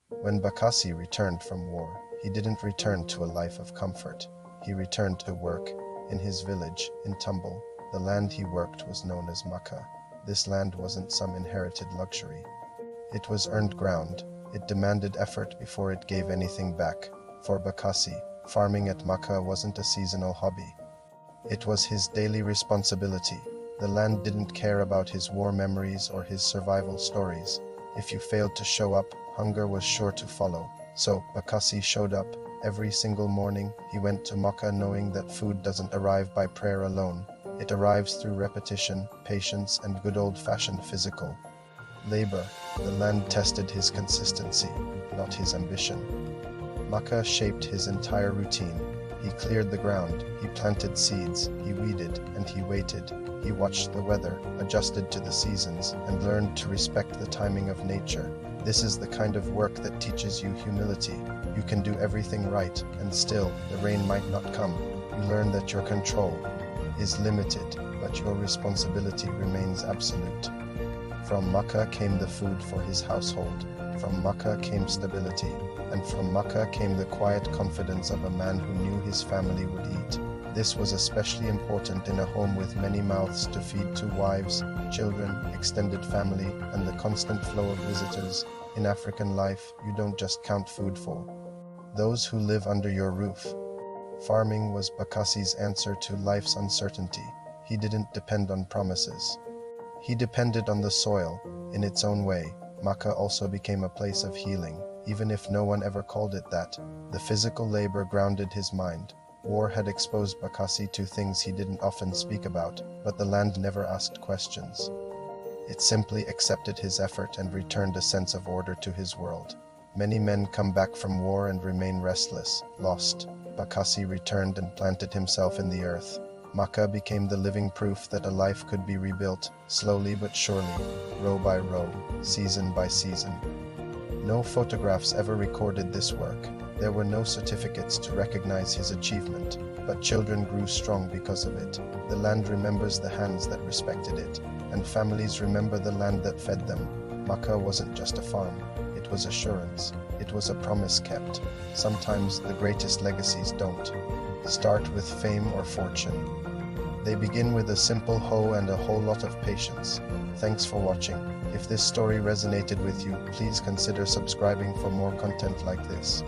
When Bakassi returned from war, he didn't return to a life of comfort. He returned to work. In his village, Entumbil, the land he worked was known as Maka. This land wasn't some inherited luxury. It was earned ground. It demanded effort before it gave anything back. For Bakassi, farming at Maka wasn't a seasonal hobby. It was his daily responsibility. The land didn't care about his war memories or his survival stories. If you failed to show up, hunger was sure to follow. So Bakassi showed up. Every single morning, he went to Maka knowing that food doesn't arrive by prayer alone. It arrives through repetition, patience, and good old-fashioned physical labor. The land tested his consistency, not his ambition. Maka shaped his entire routine. He cleared the ground, he planted seeds, he weeded, and he waited. He watched the weather, adjusted to the seasons, and learned to respect the timing of nature. This is the kind of work that teaches you humility. You can do everything right, and still, the rain might not come. You learn that your control is limited, but your responsibility remains absolute. From Maka came the food for his household. From Maka came stability. And from Maka came the quiet confidence of a man who knew his family would eat. This was especially important in a home with many mouths to feed, to wives, children, extended family, and the constant flow of visitors. In African life, you don't just count food for those who live under your roof. Farming was Bakassi's answer to life's uncertainty. He didn't depend on promises. He depended on the soil. In its own way, Maka also became a place of healing, even if no one ever called it that. The physical labor grounded his mind. War had exposed Bakassi to things he didn't often speak about, but the land never asked questions. It simply accepted his effort and returned a sense of order to his world. Many men come back from war and remain restless, lost. Bakassi returned and planted himself in the earth. Maka became the living proof that a life could be rebuilt, slowly but surely, row by row, season by season. No photographs ever recorded this work. There were no certificates to recognize his achievement, but children grew strong because of it. The land remembers the hands that respected it, and families remember the land that fed them. Maka wasn't just a farm. It was assurance. It was a promise kept. Sometimes the greatest legacies don't start with fame or fortune. They begin with a simple hoe and a whole lot of patience. Thanks for watching. If this story resonated with you, please consider subscribing for more content like this.